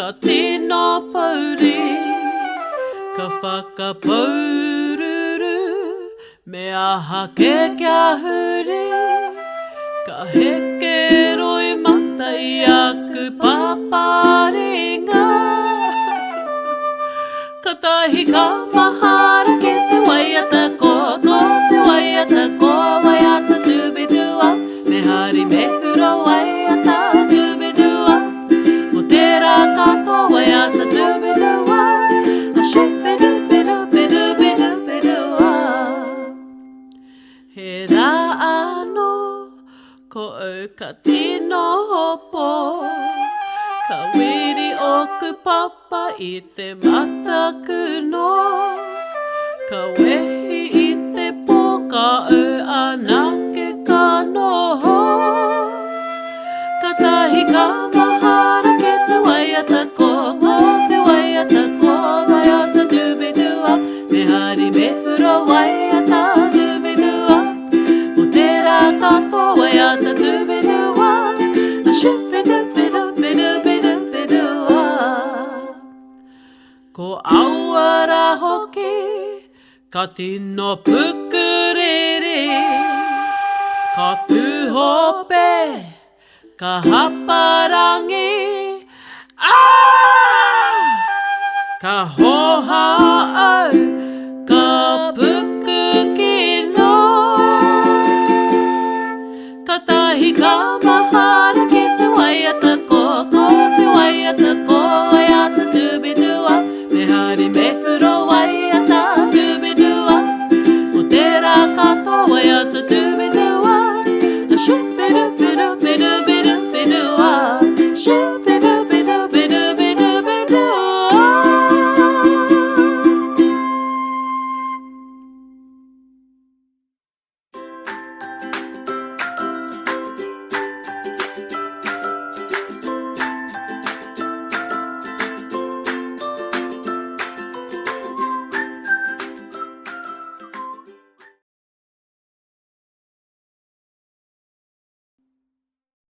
ka tino pauri, ka whakapaururu, me aha ke kia huri, ka heke roi matai aku paparinga. Ka tahi ka mahara ke te waiata ko te waiata ko, waiata tubidua, me hari me hura waiata tubidua, mo tērā katoa waiata tubidua, a shubidu-bidu-bidu-bidu-bidua. He rā anō, ko au ka tino hopo, ka wiri o ku papa i te mata kuno, ka wehi i te pō ka au anake ka noho. Ka tahi ka mahara ke te waiata ko te waiata ko, waiata tubidua, me hari me hura waiata tubidua, mo tērā katoa waiata tubidua, a shubidu-bidu-bidu-bidu-bidua. Ko auara hoki, ka tino pukuriri, ka tūhope, ka haparangi, ka hoha au, ka puku kino, ka tahi ka